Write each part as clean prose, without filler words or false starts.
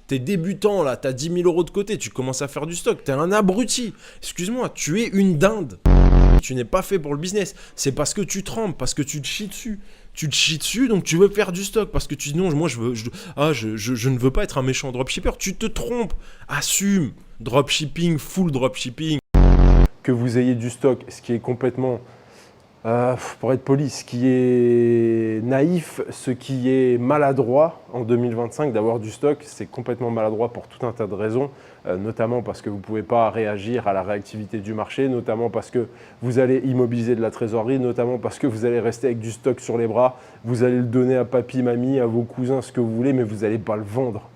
T'es débutant là, t'as 10 000 euros de côté, tu commences à faire du stock, t'es un abruti. Excuse-moi, tu es une dinde. Tu n'es pas fait pour le business. C'est parce que tu trembles, parce que tu te chies dessus. Tu te chies dessus, donc tu veux faire du stock. Parce que tu dis non, moi je ne veux pas être un méchant dropshipper. Tu te trompes. Assume. Dropshipping, full dropshipping. Que vous ayez du stock, ce qui est complètement, pour être poli, ce qui est naïf, ce qui est maladroit en 2025 d'avoir du stock, c'est complètement maladroit pour tout un tas de raisons, notamment parce que vous ne pouvez pas réagir à la réactivité du marché, notamment parce que vous allez immobiliser de la trésorerie, notamment parce que vous allez rester avec du stock sur les bras, vous allez le donner à papy, mamie, à vos cousins, ce que vous voulez, mais vous n'allez pas le vendre.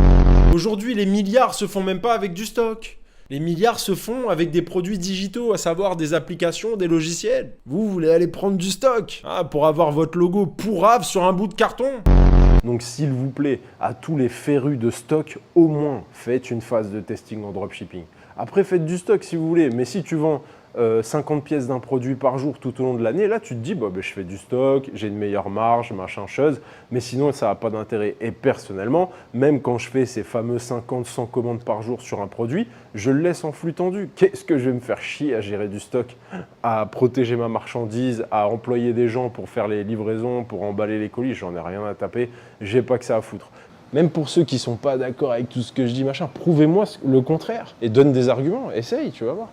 Aujourd'hui, les milliards se font même pas avec du stock. Les milliards se font avec des produits digitaux, à savoir des applications, des logiciels. Vous voulez aller prendre du stock pour avoir votre logo pourrave sur un bout de carton. Donc s'il vous plaît, à tous les férus de stock, au moins faites une phase de testing en dropshipping. Après faites du stock si vous voulez, mais si tu vends 50 pièces d'un produit par jour tout au long de l'année, là tu te dis je fais du stock, j'ai une meilleure marge, machin chose, mais sinon ça n'a pas d'intérêt. Et personnellement, même quand je fais ces fameux 50-100 commandes par jour sur un produit, je le laisse en flux tendu. Qu'est-ce que je vais me faire chier à gérer du stock, à protéger ma marchandise, à employer des gens pour faire les livraisons, pour emballer les colis, j'en ai rien à taper, j'ai pas que ça à foutre. Même pour ceux qui sont pas d'accord avec tout ce que je dis, machin, prouvez-moi le contraire et donne des arguments, essaye, tu vas voir.